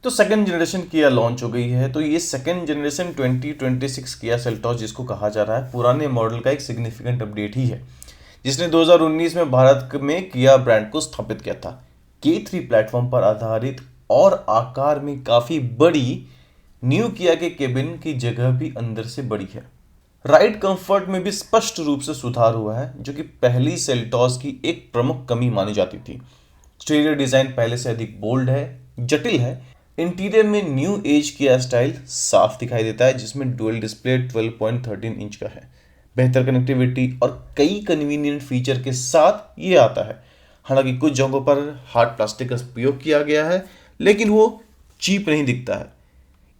तो second generation किया launch हो गई है। तो ये सेकंड जनरेशन 2026 किया सेल्टॉस जिसको कहा जा रहा है, पुराने मॉडल का एक सिग्निफिकेंट अपडेट ही है, जिसने 2019 में भारत में किया ब्रांड को स्थापित किया था। K3 प्लेटफॉर्म पर आधारित और आकार में काफी बड़ी न्यू किया के केबिन की जगह भी अंदर से बड़ी है। राइड कंफर्ट में भी स्पष्ट रूप से सुधार हुआ है, जो कि पहली सेल्टॉस की एक प्रमुख कमी मानी जाती थी। एक्सटीरियर डिजाइन पहले से अधिक बोल्ड है, जटिल है। इंटीरियर में न्यू एज किया स्टाइल साफ दिखाई देता है, जिसमें डुअल डिस्प्ले 12.13 इंच का है। बेहतर कनेक्टिविटी और कई कन्वीनियंट फीचर के साथ ये आता है। हालांकि कुछ जगहों पर हार्ड प्लास्टिक का प्रयोग किया गया है, लेकिन वो चीप नहीं दिखता है।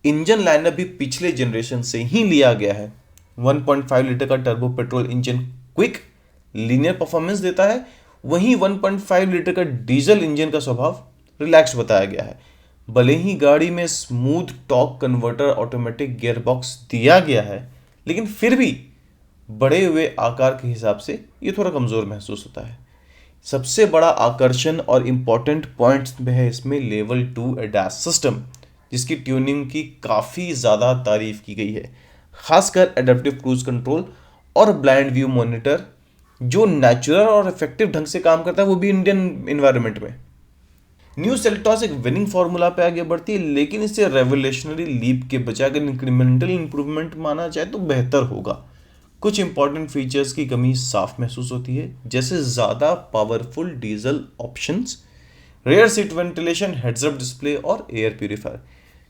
इंजन लाइनअप भी पिछले जनरेशन से ही लिया गया है। 1.5 लीटर का turbo petrol engine quick linear performance देता है, वहीं 1.5 लीटर का डीजल इंजन का स्वभाव रिलैक्स बताया गया है। भले ही गाड़ी में smooth torque converter automatic gear box दिया गया है, लेकिन फिर भी बड़े हुए आकार के हिसाब से ये थोड़ा कमज़ोर महसूस होता है। सबसे बड़ा आकर्षण और इम्पॉर्टेंट पॉइंट्स में है इसमें लेवल 2 एडास सिस्टम, जिसकी ट्यूनिंग की काफ़ी ज़्यादा तारीफ की गई है। खासकर एडेप्टिव क्रूज कंट्रोल और ब्लाइंड व्यू मॉनिटर, जो नेचुरल और इफेक्टिव ढंग से काम करता है, वो भी इंडियन इन्वायरमेंट में। न्यू सेल्टॉस एक विनिंग फार्मूला पे आगे बढ़ती है, लेकिन इसे रेवोल्यूशनरी लीप के बजाय अगर इंक्रीमेंटल इंप्रूवमेंट माना जाए तो बेहतर होगा। कुछ इंपॉर्टेंट फीचर्स की कमी साफ महसूस होती है, जैसे ज़्यादा powerful diesel options, rare seat ventilation, heads up display और एयर प्यूरीफायर,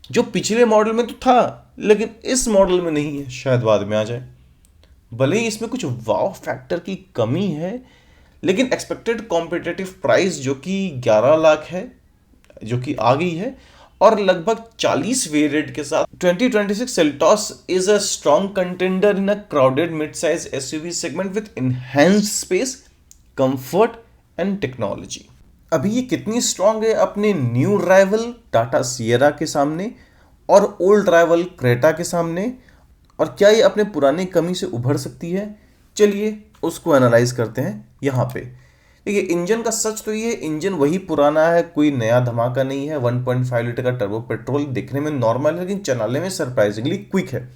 जो पिछले मॉडल में तो था लेकिन इस मॉडल में नहीं है, शायद बाद में आ जाए। भले ही इसमें कुछ वाव फैक्टर की कमी है, लेकिन एक्सपेक्टेड कॉम्पिटिटिव प्राइस जो कि 11 लाख है, जो कि आ गई है, और लगभग 40 वेरिएंट के साथ 2026 Seltos is a strong contender in a crowded mid size SUV segment with enhanced space, comfort and technology. अभी ये कितनी स्ट्रॉन्ग है अपने न्यू राइवल टाटा सियरा के सामने और ओल्ड राइवल क्रेटा के सामने, और क्या ये अपने पुराने कमी से उभर सकती है? चलिए उसको एनालाइज करते हैं यहाँ पे। देखिए, इंजन का सच तो ये, इंजन वही पुराना है, कोई नया धमाका नहीं है। 1.5 लीटर का टर्बो पेट्रोल दिखने में नॉर्मल है, लेकिन चलाने में सरप्राइजिंगली क्विक है।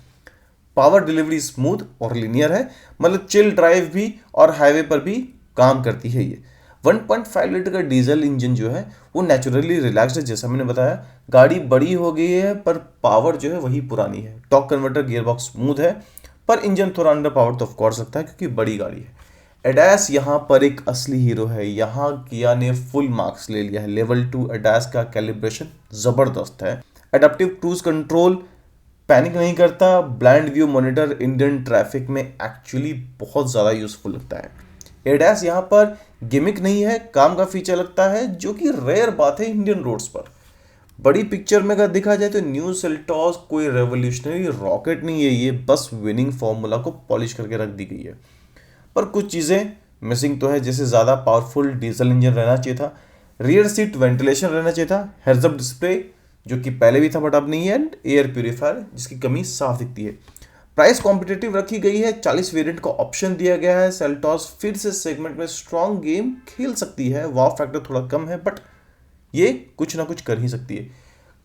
पावर डिलीवरी स्मूथ और लिनियर है, मतलब चिल ड्राइव भी और हाईवे पर भी काम करती है ये। 1.5 लीटर का डीजल इंजन जो है वो नेचुरली रिलैक्स्ड है, जैसा मैंने बताया। गाड़ी बड़ी हो गई है पर पावर जो है वही पुरानी है। टॉर्क कन्वर्टर गियरबॉक्स स्मूथ है, पर इंजन थोड़ा अंडर पावर तो ऑफकोर्स सकता है क्योंकि बड़ी गाड़ी है। एडास यहाँ पर एक असली हीरो है। यहाँ किया ने फुल मार्क्स ले लिया है। लेवल 2 एडास का कैलिब्रेशन ज़बरदस्त है। एडेप्टिव क्रूज कंट्रोल पैनिक नहीं करता। Blind view monitor Indian traffic में एक्चुअली बहुत ज़्यादा यूजफुल लगता है। एडास यहाँ पर गिमिक नहीं है, काम का फीचर लगता है, जो कि रेयर बात है इंडियन रोड्स पर। बड़ी पिक्चर में अगर देखा जाए तो न्यू सेल्टॉस कोई रेवोल्यूशनरी रॉकेट नहीं है, ये बस विनिंग फॉर्मूला को पॉलिश करके रख दी गई है। पर कुछ चीज़ें मिसिंग तो है, जैसे ज़्यादा पावरफुल डीजल इंजन रहना चाहिए था, रियर सीट वेंटिलेशन रहना चाहिए था, हेड्स अप डिस्प्ले जो कि पहले भी था बट अब नहीं है, एंड एयर प्यूरीफायर जिसकी कमी साफ दिखती है। प्राइस कॉम्पिटिटिव रखी गई है, 40 वेरिएंट का ऑप्शन दिया गया है। सेल्टॉस फिर से सेगमेंट में स्ट्रॉन्ग गेम खेल सकती है। वाव फैक्टर थोड़ा कम है, बट ये कुछ ना कुछ कर ही सकती है।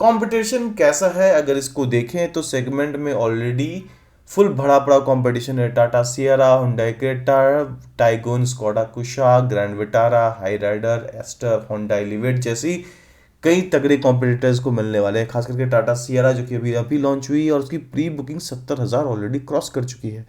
कंपटीशन कैसा है अगर इसको देखें तो सेगमेंट में ऑलरेडी फुल भरा पड़ा कंपटीशन है। Tata Sierra, Hyundai Creta, Taigun, Skoda Kushaq, Grand Vitara, Hyryder, Astor, Honda Elevate जैसी कई तगड़े कॉम्पिटिटर्स को मिलने वाले हैं। खास करके टाटा सियरा जो कि अभी लॉन्च हुई और उसकी प्री बुकिंग 70,000 ऑलरेडी क्रॉस कर चुकी है,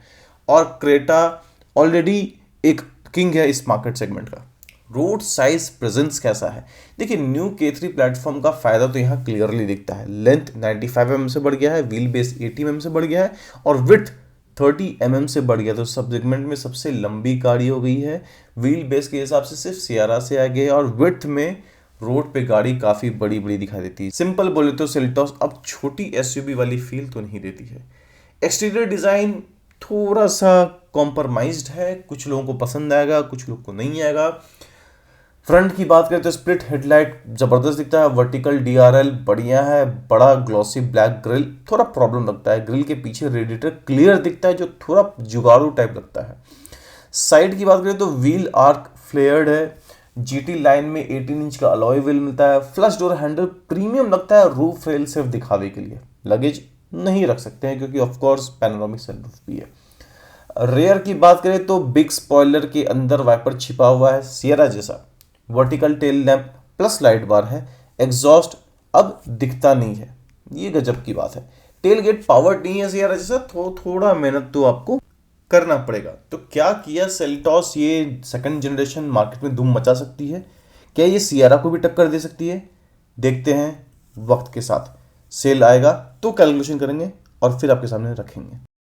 और क्रेटा ऑलरेडी एक किंग है इस मार्केट सेगमेंट का। रोड साइज प्रेजेंस कैसा है? देखिए, न्यू K3 प्लेटफॉर्म का फायदा तो यहाँ क्लियरली दिखता है। लेंथ 95 mm से बढ़ गया है, व्हील बेस 80 mm से बढ़ गया है, और विड्थ 30 mm से बढ़ गया। तो सब सेगमेंट में सबसे लंबी गाड़ी हो गई है। व्हील बेस के हिसाब से सिर्फ सियारा से आगे है, और विड्थ में रोड पे गाड़ी काफ़ी बड़ी बड़ी दिखाई देती है। सिंपल बोले तो सेल्टॉस अब छोटी एसयूवी वाली फील तो नहीं देती है। एक्सटीरियर डिज़ाइन थोड़ा सा कॉम्प्रोमाइज्ड है, कुछ लोगों को पसंद आएगा, कुछ लोग को नहीं आएगा। फ्रंट की बात करें तो स्प्लिट हेडलाइट ज़बरदस्त दिखता है। वर्टिकल DRL बढ़िया है। बड़ा ग्लॉसी ब्लैक ग्रिल थोड़ा प्रॉब्लम लगता है। ग्रिल के पीछे रेडिएटर क्लियर दिखता है, जो थोड़ा जुगाड़ू टाइप लगता है। साइड की बात करें तो व्हील आर्क फ्लेयर्ड है, GT लाइन में 18 इंच का अलॉय व्हील मिलता है। फ्लश डोर हैंडल प्रीमियम लगता है रूफ रेल सिर्फ दिखावे के लिए, लगेज नहीं रख सकते हैं क्योंकि ऑफ कोर्स पैनोरामिक सनरूफ भी है। रेयर की बात करें तो बिग स्पॉइलर के अंदर वाइपर छिपा हुआ है सियरा जैसा, vertical tail lamp plus light bar है। एग्जॉस्ट अब दिखता नहीं है, ये गजब की बात है। टेल गेट पावर नहीं है सियरा जैसा, थोड़ा मेहनत तो आपको करना पड़ेगा। तो क्या किया सेल्टॉस ये सेकंड जनरेशन मार्केट में धूम मचा सकती है? क्या ये सियरा को भी टक्कर दे सकती है? देखते हैं वक्त के साथ। सेल आएगा तो कैलकुलेशन करेंगे और फिर आपके सामने रखेंगे।